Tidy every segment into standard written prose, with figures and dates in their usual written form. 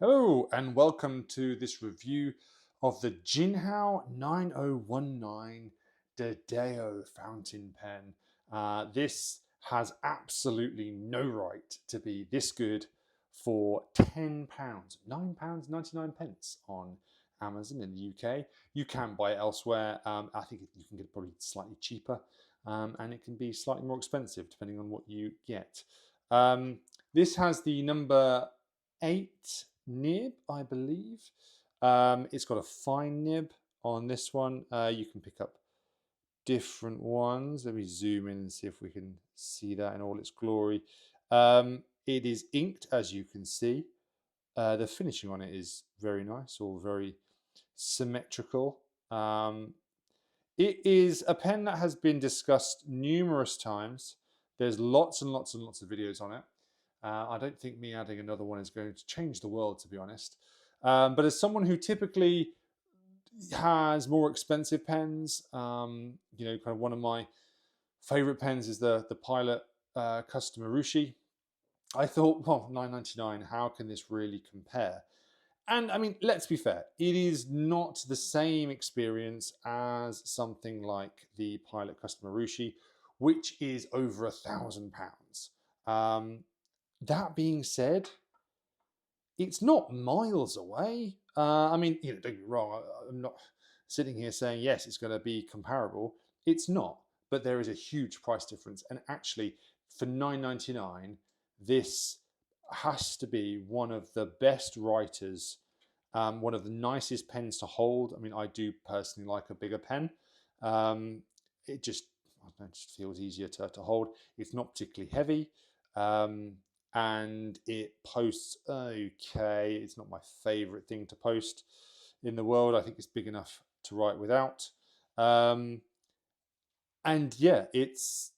Hello and welcome to this review of the Jinhao 9019 Dedeo fountain pen. This has absolutely no right to be this good for £10, £9.99 on Amazon in the UK. You can buy it elsewhere. I think you can get it probably slightly cheaper, and it can be slightly more expensive depending on what you get. This has the number 8 nib, I believe. It's got a fine nib on this one. You can pick up different ones. Let me zoom in and see if we can see that in all its glory. It is inked, as you can see. The finishing on it is very nice, all very symmetrical. It is a pen that has been discussed numerous times. There's lots and lots and lots of videos on it. I don't think me adding another one is going to change the world, to be honest. But as someone who typically has more expensive pens, kind of one of my favorite pens is the Pilot Custom Urushi. I thought, well, $9.99, how can this really compare? And I mean, let's be fair, it is not the same experience as something like the Pilot Custom Urushi, which is over £1,000. That being said, it's not miles away. I mean, don't get me wrong. I'm not sitting here saying yes, it's going to be comparable. It's not, but there is a huge price difference. And actually, for $9.99, this has to be one of the best writers, one of the nicest pens to hold. I mean, I do personally like a bigger pen. It just, I don't know, just feels easier to hold. It's not particularly heavy. And it posts okay. It's not my favorite thing to post in the world. I think it's big enough to write without. And yeah, it's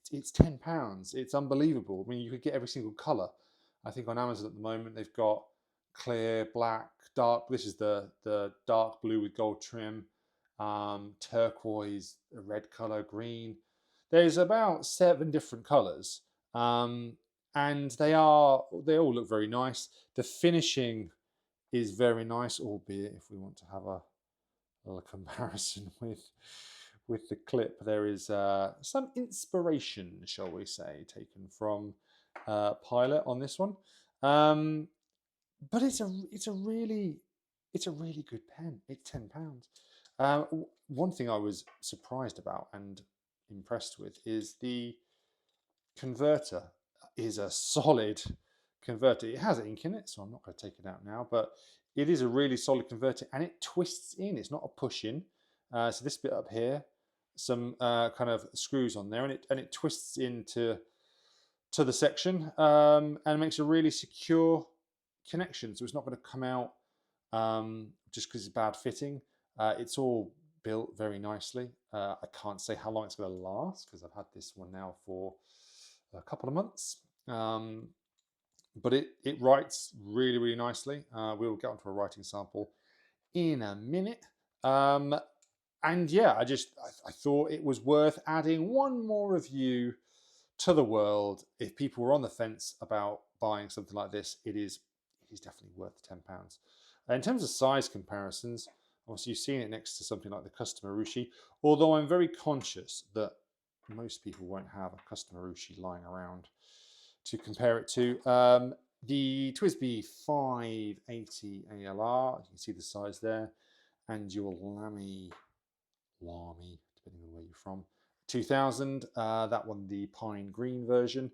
£10. It's unbelievable. I mean, you could get every single color. I think on Amazon at the moment they've got clear, black, dark. This is the dark blue with gold trim, turquoise, a red color, green. There's about 7 different colors. And they all look very nice. The finishing is very nice, albeit if we want to have a little comparison with the clip, there is some inspiration, shall we say, taken from Pilot on this one. But it's a really good pen. It's £10. One thing I was surprised about and impressed with is the converter is a solid converter. It has ink in it, so I'm not going to take it out now, but it is a really solid converter and it twists in. It's not a push in. So this bit up here, some kind of screws on there, and it twists into the section, and makes a really secure connection. So it's not going to come out just because it's bad fitting. It's all built very nicely. I can't say how long it's going to last because I've had this one now for a couple of months. But it writes really, really nicely. We'll get onto a writing sample in a minute. And yeah, I thought it was worth adding one more review to the world. If people were on the fence about buying something like this, it is definitely worth £10. In terms of size comparisons, obviously you've seen it next to something like the Custom Urushi, although I'm very conscious that most people won't have a Custom Urushi lying around to compare it to. The TWSBI 580 ALR, you can see the size there, and your Lamy, depending on where you're from, 2000, that one the pine green version.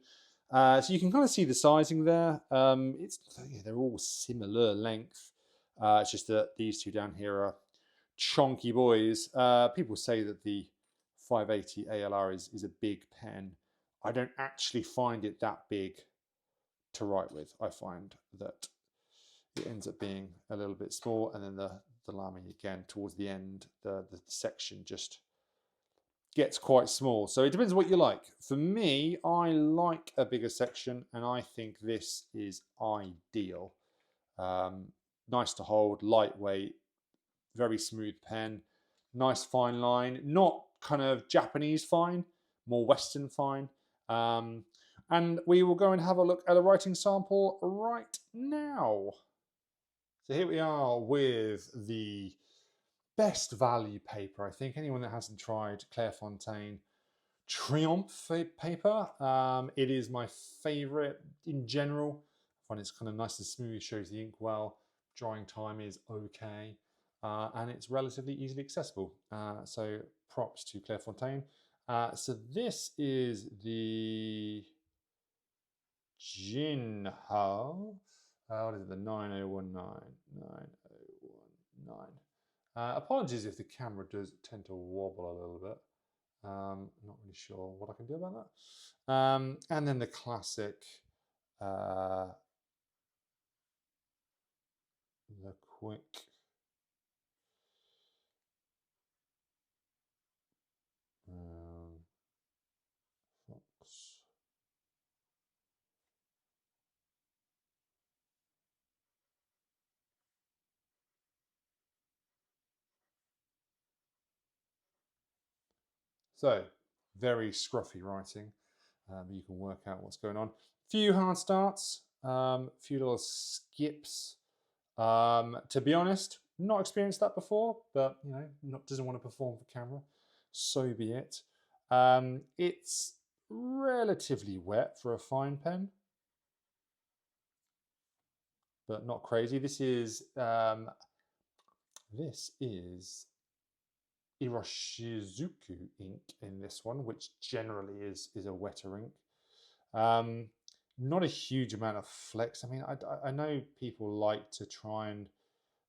So you can kind of see the sizing there. They're all similar length. It's just that these two down here are chonky boys. People say that the 580 ALR is a big pen. I don't actually find it that big to write with. I find that it ends up being a little bit small, and then the Lamy again towards the end, the section just gets quite small. So it depends what you like. For me, I like a bigger section, and I think this is ideal. Nice to hold, lightweight, very smooth pen, nice fine line, not kind of Japanese fine, more Western fine. And we will go and have a look at a writing sample right now. So here we are with the best value paper. I think anyone that hasn't tried Clairefontaine Triomphe paper, it is my favorite in general. I find it's kind of nice and smooth, shows the ink well, drying time is okay, and it's relatively easily accessible. So props to Clairefontaine. So this is the Jinhao. What is it? The 9019. Apologies if the camera does tend to wobble a little bit. Not really sure what I can do about that. And then the classic, uh, the quick Fox. So very scruffy writing. You can work out what's going on. Few hard starts, few little skips. To be honest, not experienced that before, but doesn't want to perform for camera. So be it. It's relatively wet for a fine pen, but not crazy. This is Iroshizuku ink in this one, which generally is a wetter ink. Um, Not a huge amount of flex. I mean, I know people like to try and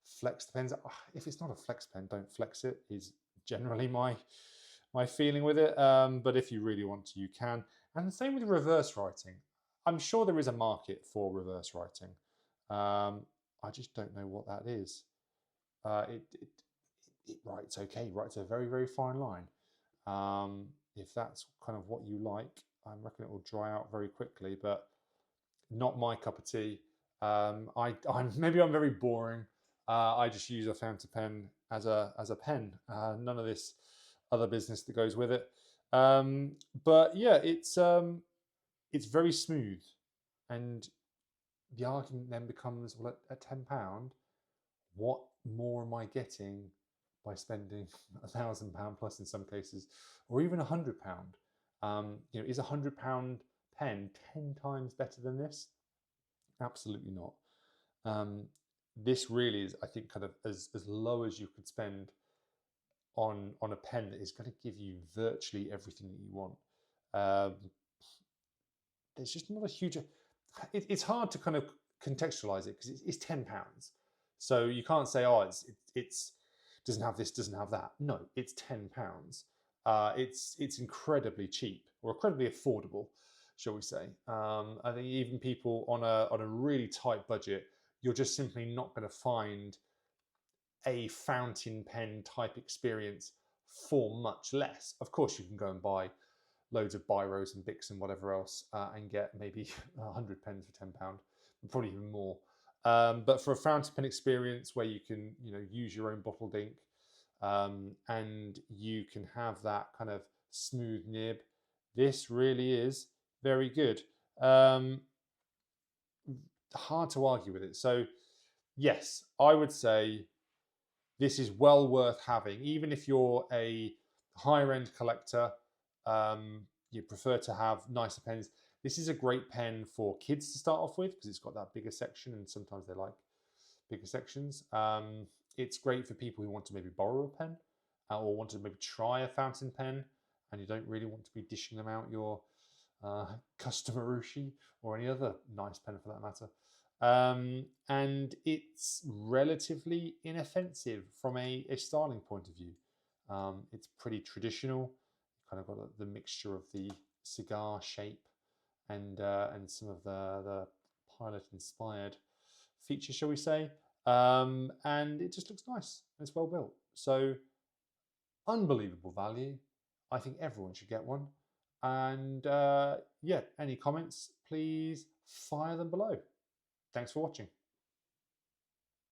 flex the pens. If it's not a flex pen, don't flex it. Is generally my feeling with it. But if you really want to, you can. And the same with reverse writing. I'm sure there is a market for reverse writing. I just don't know what that is. It writes okay, writes a very, very fine line. If that's kind of what you like, I reckon it will dry out very quickly, but not my cup of tea. I'm maybe I'm very boring. I just use a fountain pen as a pen. None of this other business that goes with it. But yeah, it's very smooth, and the argument then becomes, well, at £10, what more am I getting by spending £1,000 plus in some cases, or even £100? Is £100 pen 10 times better than this? Absolutely not. Um, this really is, I think, kind of as low as you could spend on a pen that is going to give you virtually everything that you want. Um, there's just not a huge. It's hard to kind of contextualize it because it's £10, so you can't say, oh, it's doesn't have this, doesn't have that. No, it's £10. It's incredibly cheap or incredibly affordable, shall we say? I think even people on a really tight budget, you're just simply not going to find a fountain pen type experience for much less. Of course, you can go and buy loads of biros and bics and whatever else, and get maybe 100 pens for £10, probably even more. But for a fountain pen experience where you can, use your own bottled ink, and you can have that kind of smooth nib, this really is very good. Hard to argue with it. So yes, I would say this is well worth having, even if you're a higher end collector. You prefer to have nicer pens. This is a great pen for kids to start off with because it's got that bigger section, and sometimes they like bigger sections. It's great for people who want to maybe borrow a pen, or want to maybe try a fountain pen, and you don't really want to be dishing them out your custom Urushi or any other nice pen for that matter. And it's relatively inoffensive from a styling point of view. It's pretty traditional, kind of got the mixture of the cigar shape and some of the pilot inspired features, shall we say. And it just looks nice. It's well built. So unbelievable value. I think everyone should get one. And yeah, any comments, please fire them below. Thanks for watching.